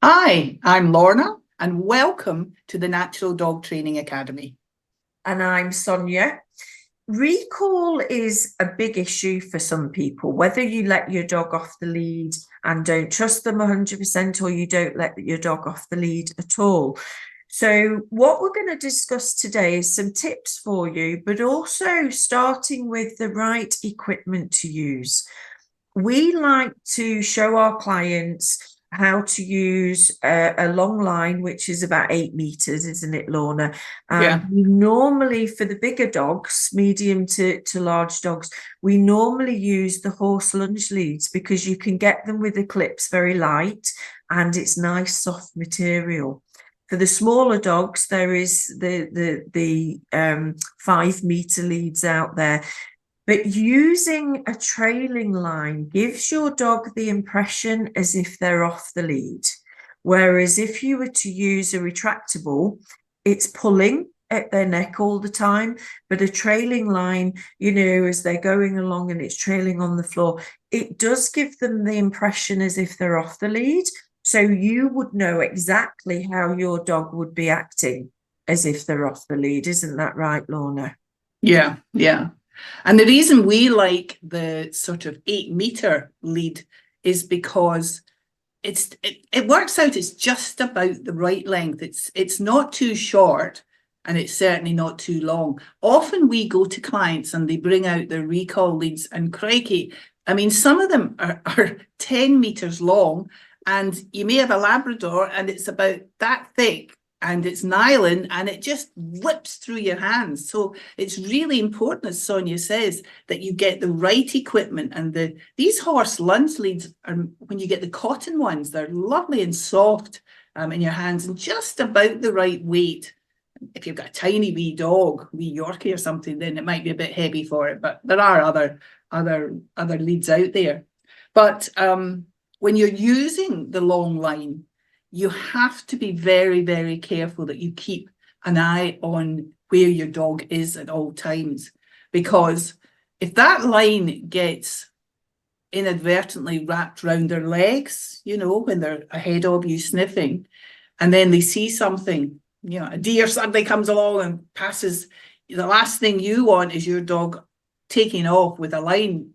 Hi, I'm Lorna, and welcome to the Natural Dog Training Academy. And I'm Sonia. Recall is a big issue for some people, whether you let your dog off the lead and don't trust them 100%, or you don't let your dog off the lead at all. So what we're going to discuss today is some tips for you, but also starting with the right equipment to use. We like to show our clients how to use a long line, which is about 8 meters, isn't it, Lorna? Yeah. We normally, for the bigger dogs, medium to large dogs, we normally use the horse lunge leads because you can get them with the clips very light and it's nice soft material. For the smaller dogs, there is the 5 meter leads out there. But using a trailing line gives your dog the impression as if they're off the lead. Whereas if you were to use a retractable, it's pulling at their neck all the time. But a trailing line, as they're going along and it's trailing on the floor, it does give them the impression as if they're off the lead. So you would know exactly how your dog would be acting as if they're off the lead. Isn't that right, Lorna? Yeah. And the reason we like the sort of 8 meter lead is because it works out it's just about the right length. It's not too short and it's certainly not too long. Often we go to clients and they bring out their recall leads, and crikey, I mean, some of them are 10 meters long, and you may have a Labrador and it's about that thick, and it's nylon, and it just whips through your hands. So it's really important, as Sonia says, that you get the right equipment. And these horse lunge leads, when you get the cotton ones, they're lovely and soft in your hands, and just about the right weight. If you've got a tiny wee dog, wee Yorkie or something, then it might be a bit heavy for it. But there are other leads out there. But when you're using the long line, you have to be very, very careful that you keep an eye on where your dog is at all times. Because if that line gets inadvertently wrapped around their legs, when they're ahead of you sniffing, and then they see something, a deer suddenly comes along and passes, the last thing you want is your dog taking off with a line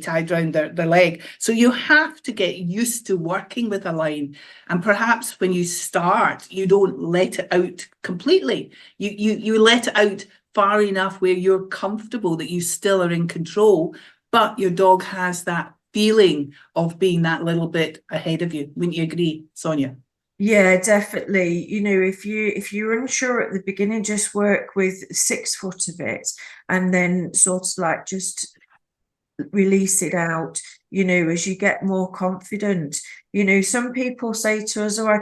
tied around their leg. So you have to get used to working with a line. And perhaps when you start, you don't let it out completely. You let it out far enough where you're comfortable that you still are in control, but your dog has that feeling of being that little bit ahead of you. Wouldn't you agree, Sonia? Yeah, definitely. If you're unsure at the beginning, just work with 6 foot of it and then sort of like just release it out, as you get more confident. Some people say to us, I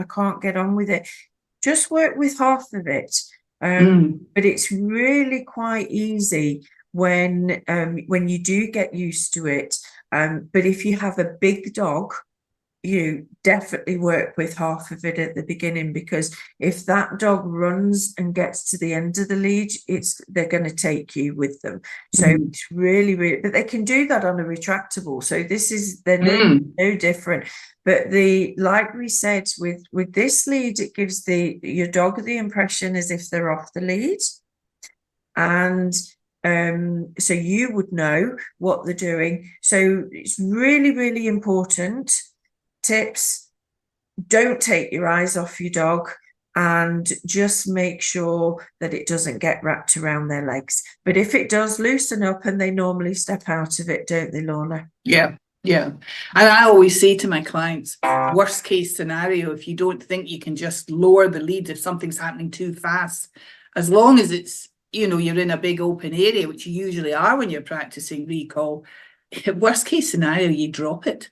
can't get on with it. Just work with half of it. But it's really quite easy when you do get used to it. But if you have a big dog, you definitely work with half of it at the beginning, because if that dog runs and gets to the end of the lead, they're going to take you with them. So it's really, but they can do that on a retractable. So they're no different. But like we said, with this lead, it gives your dog the impression as if they're off the lead. And so you would know what they're doing. So it's really, really important. Tips: don't take your eyes off your dog, and just make sure that it doesn't get wrapped around their legs. But if it does, loosen up, and they normally step out of it, don't they, Lorna? Yeah. And I always say to my clients, worst case scenario, if you don't think you can just lower the lead if something's happening too fast, as long as it's, you're in a big open area, which you usually are when you're practicing recall, worst case scenario, you drop it.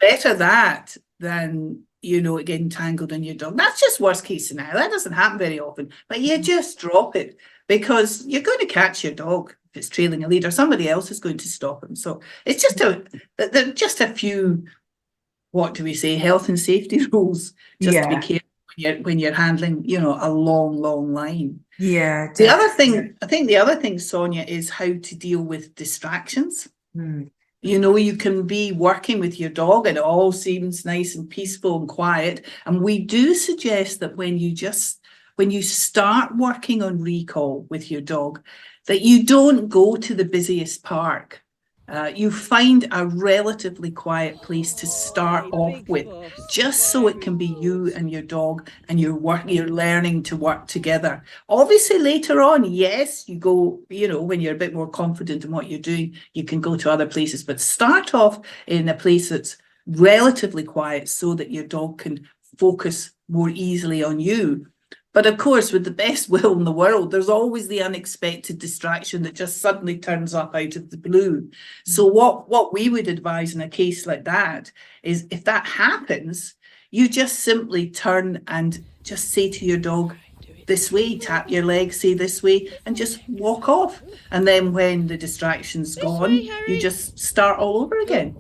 Better that than, it getting tangled in your dog. That's just worst case scenario. That doesn't happen very often, but you just drop it, because you're going to catch your dog if it's trailing a lead, or somebody else is going to stop him. So it's just a few, what do we say, health and safety rules, just to be careful when you're handling, a long line. Yeah. The other thing, Sonia, is how to deal with distractions. You know, you can be working with your dog and it all seems nice and peaceful and quiet. And we do suggest that when you start working on recall with your dog, that you don't go to the busiest park. You find a relatively quiet place to start off with, just so it can be you and your dog, and you're learning to work together. Obviously, later on, yes, you go, you know, when you're a bit more confident in what you're doing, you can go to other places, but start off in a place that's relatively quiet so that your dog can focus more easily on you. But of course, with the best will in the world, there's always the unexpected distraction that just suddenly turns up out of the blue. So what we would advise in a case like that is, if that happens, you just simply turn and just say to your dog, this way, tap your leg, say this way, and just walk off. And then when the distraction's gone, you just start all over again.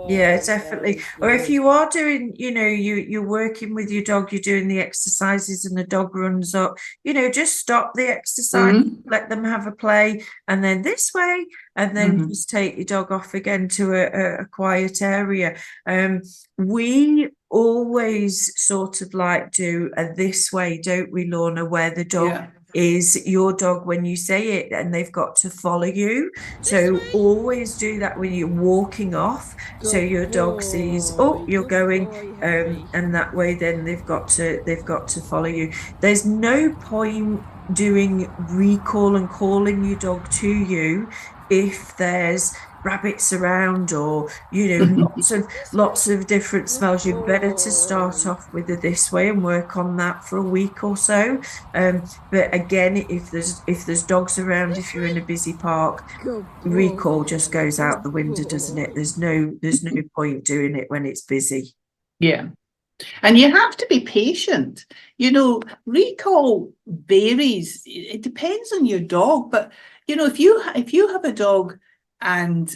Yeah, definitely. Or if you are doing, you know, you're working with your dog, you're doing the exercises and the dog runs up, you know, just stop the exercise, let them have a play, and then this way, and then just take your dog off again to a quiet area. We always sort of like do a this way, don't we, Lorna, where the dog is your dog when you say it, and they've got to follow you. So always do that when you're walking off. So your dog sees, oh, you're going, and that way then they've got to follow you. There's no point doing recall and calling your dog to you if there's rabbits around, or you know, lots of different smells. You're better to start off with the this way and work on that for a week or so. But again, if there's dogs around, if you're in a busy park, recall just goes out the window, doesn't it? There's no point doing it when it's busy. Yeah. And you have to be patient. You know, recall varies. It depends on your dog. But, you know, if you have a dog and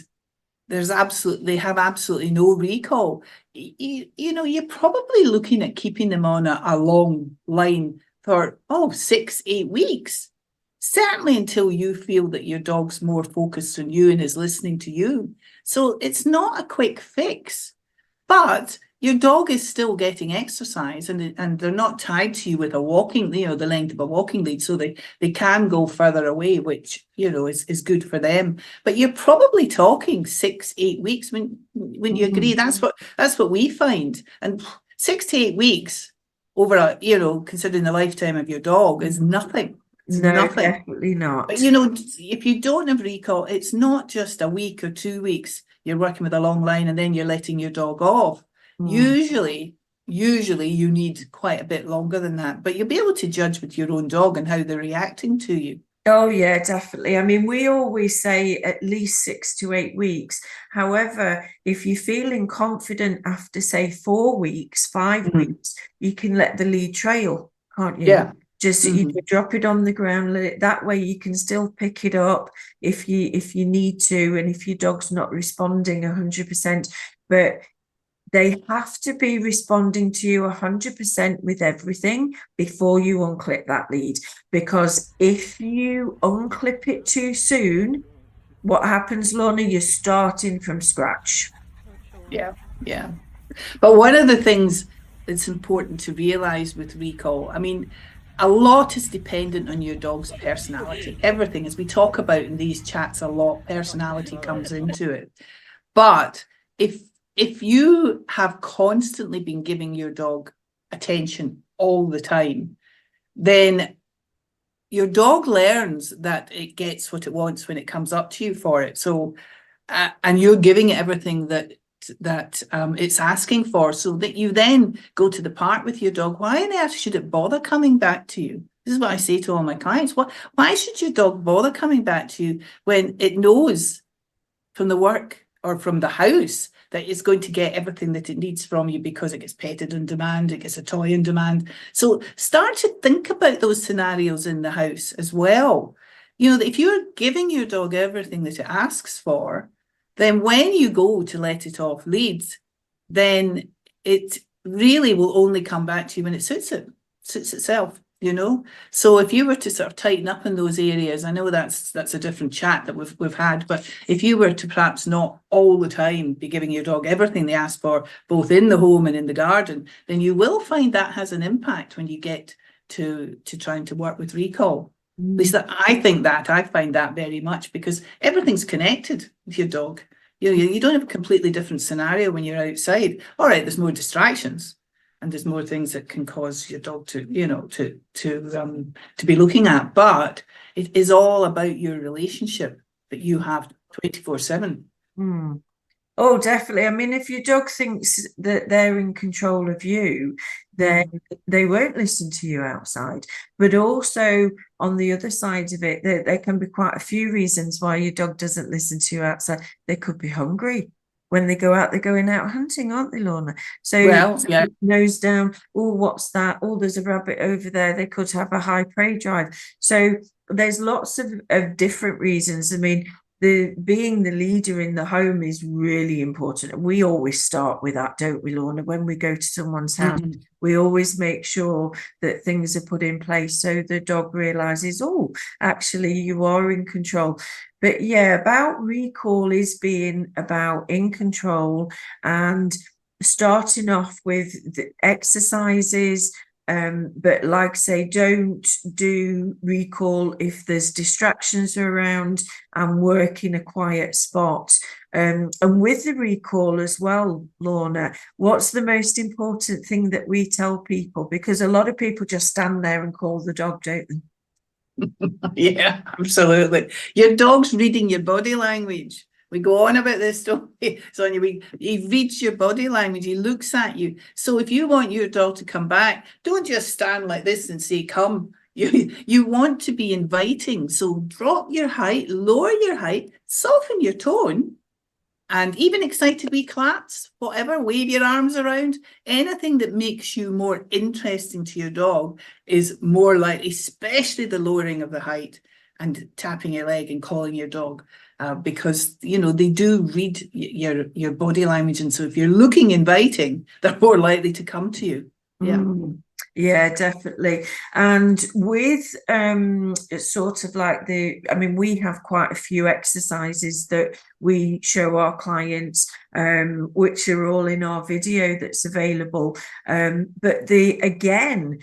they have absolutely no recall, you know, you're probably looking at keeping them on a long line for 6-8 weeks. Certainly until you feel that your dog's more focused on you and is listening to you. So it's not a quick fix, but your dog is still getting exercise, and they're not tied to you with a walking, you know, the length of a walking lead, so they can go further away, which, you know, is good for them. But you're probably talking 6-8 weeks. When you agree, that's what we find. And 6 to 8 weeks over considering the lifetime of your dog is nothing. It's nothing. Definitely not. But you know, if you don't have recall, it's not just a week or 2 weeks. You're working with a long line and then you're letting your dog off. Usually you need quite a bit longer than that, but you'll be able to judge with your own dog and how they're reacting to you. Oh yeah, definitely. I mean, we always say at least 6 to 8 weeks. However, if you're feeling confident after, say, 4 weeks, 5 weeks, you can let the lead trail, can't you? Yeah. Just you drop it on the ground, let it, that way you can still pick it up if you need to, and if your dog's not responding 100%. But they have to be responding to you 100% with everything before you unclip that lead. Because if you unclip it too soon, what happens, Lorna? You're starting from scratch. Yeah. But one of the things that's important to realize with recall, I mean, a lot is dependent on your dog's personality. Everything, as we talk about in these chats a lot, personality comes into it. But if you have constantly been giving your dog attention all the time, then your dog learns that it gets what it wants when it comes up to you for it. So, and you're giving it everything that it's asking for, so that you then go to the park with your dog. Why on earth should it bother coming back to you? This is what I say to all my clients. Why should your dog bother coming back to you when it knows from the work or from the house that it's going to get everything that it needs from you, because it gets petted on demand, it gets a toy on demand? So start to think about those scenarios in the house as well. You know, if you're giving your dog everything that it asks for, then when you go to let it off leads, then it really will only come back to you when it suits itself. you know. So if you were to sort of tighten up in those areas, I know that's a different chat that we've had, but if you were to perhaps not all the time be giving your dog everything they ask for, both in the home and in the garden, then you will find that has an impact when you get to trying to work with recall. At least I find that very much, because everything's connected with your dog. You don't have a completely different scenario when you're outside. All right, there's more distractions, and there's more things that can cause your dog to, to be looking at. But it is all about your relationship that you have 24/7. Oh, definitely. I mean, if your dog thinks that they're in control of you, then they won't listen to you outside. But also, on the other side of it, there can be quite a few reasons why your dog doesn't listen to you outside. They could be hungry. When they go out, they're going out hunting, aren't they, Lorna? So, well, yeah. Nose down. Oh, what's that? Oh, there's a rabbit over there. They could have a high prey drive. So there's lots of different reasons. I mean, being the leader in the home is really important. We always start with that, don't we, Lorna? When we go to someone's house, we always make sure that things are put in place so the dog realizes, oh, actually you are in control. But yeah, about recall is being about in control and starting off with the exercises. But like say, don't do recall if there's distractions around, and work in a quiet spot. And with the recall as well, Lorna, what's the most important thing that we tell people? Because a lot of people just stand there and call the dog, don't they? Yeah, absolutely. Your dog's reading your body language. We go on about this, don't we, Sonia? He reads your body language. He looks at you. So if you want your dog to come back, don't just stand like this and say, come. You want to be inviting. So drop your height, lower your height, soften your tone, and even excited wee claps, whatever, wave your arms around. Anything that makes you more interesting to your dog is more likely, especially the lowering of the height and tapping your leg and calling your dog. Because, they do read your body language. And so if you're looking inviting, they're more likely to come to you. Yeah. Yeah, definitely. And with sort of like we have quite a few exercises that we show our clients, which are all in our video that's available. But again,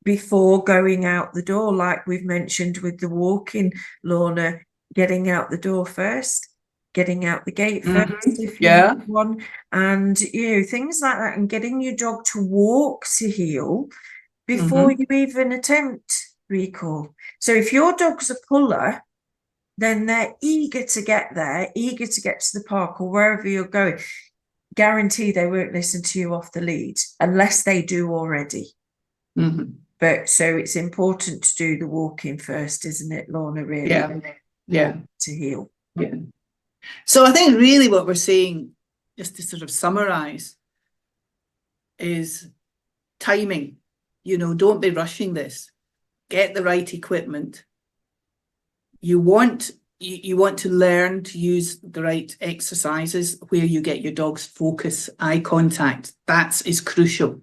before going out the door, like we've mentioned with the walking, Lorna, getting out the door first, getting out the gate first, if you have one, and things like that, and getting your dog to walk to heel before you even attempt recall. So if your dog's a puller, then they're eager to get there, eager to get to the park or wherever you're going. Guarantee they won't listen to you off the lead unless they do already. But so it's important to do the walking first, isn't it, Lorna, really? Yeah. To heel. Yeah. So I think really what we're saying, just to sort of summarize, is timing. Don't be rushing this. Get the right equipment. You want to learn to use the right exercises where you get your dog's focus, eye contact. That is crucial.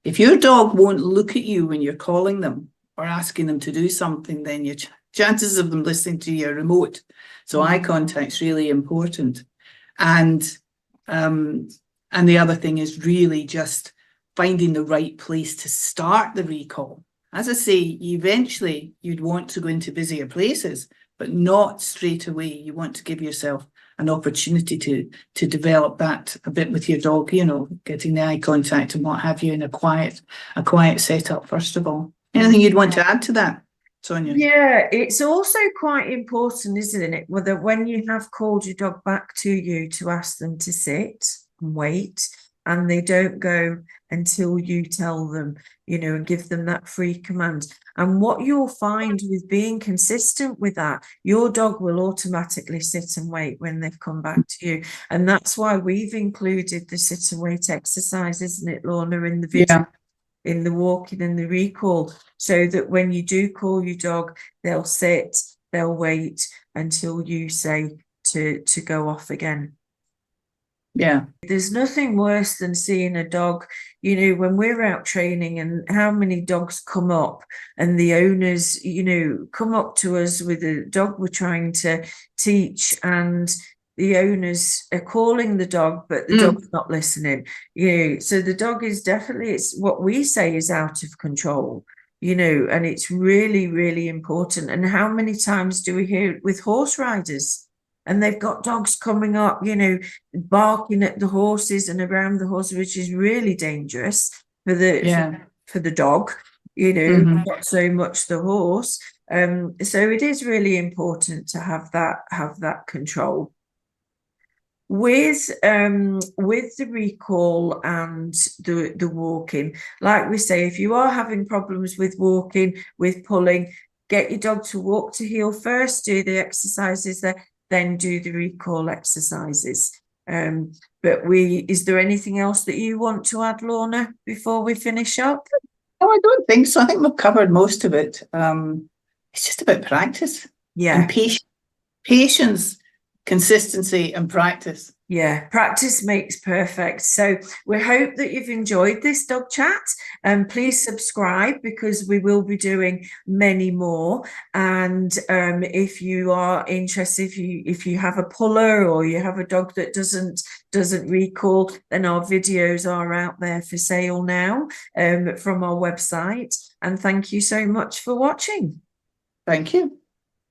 If your dog won't look at you when you're calling them or asking them to do something, then your chances of them listening to you are remote. So eye contact's really important. And the other thing is really just finding the right place to start the recall. As I say, eventually you'd want to go into busier places, but not straight away. You want to give yourself an opportunity to develop that a bit with your dog, getting the eye contact and what have you in a quiet setup, first of all. Anything you'd want to add to that, Sonia? Yeah, it's also quite important, isn't it, whether when you have called your dog back to you to ask them to sit and wait, and they don't go until you tell them, and give them that free command. And what you'll find with being consistent with that, your dog will automatically sit and wait when they've come back to you. And that's why we've included the sit and wait exercise, isn't it, Lorna, in the video, in the walking and the recall, so that when you do call your dog, they'll sit, they'll wait until you say to go off again. Yeah. There's nothing worse than seeing a dog, you know, when we're out training, and how many dogs come up and the owners, you know, come up to us with a dog we're trying to teach, and the owners are calling the dog, but the dog's not listening. You know, so the dog is definitely, it's what we say is out of control, you know, and it's really, really important. And how many times do we hear it with horse riders? And they've got dogs coming up, you know, barking at the horses and around the horse, which is really dangerous for the dog, you know, not so much the horse. So it is really important to have that control. With the recall and the walking, like we say, if you are having problems with walking, with pulling, get your dog to walk to heel first, do the exercises there, then do the recall exercises. But is there anything else that you want to add, Lorna, before we finish up? No, I don't think so. I think we've covered most of it. It's just about practice. Yeah. And patience, consistency, and practice. Yeah, practice makes perfect. So we hope that you've enjoyed this dog chat, and please subscribe, because we will be doing many more. And if you are interested, if you have a puller or you have a dog that doesn't recall, then our videos are out there for sale now from our website. And thank you so much for watching. Thank you.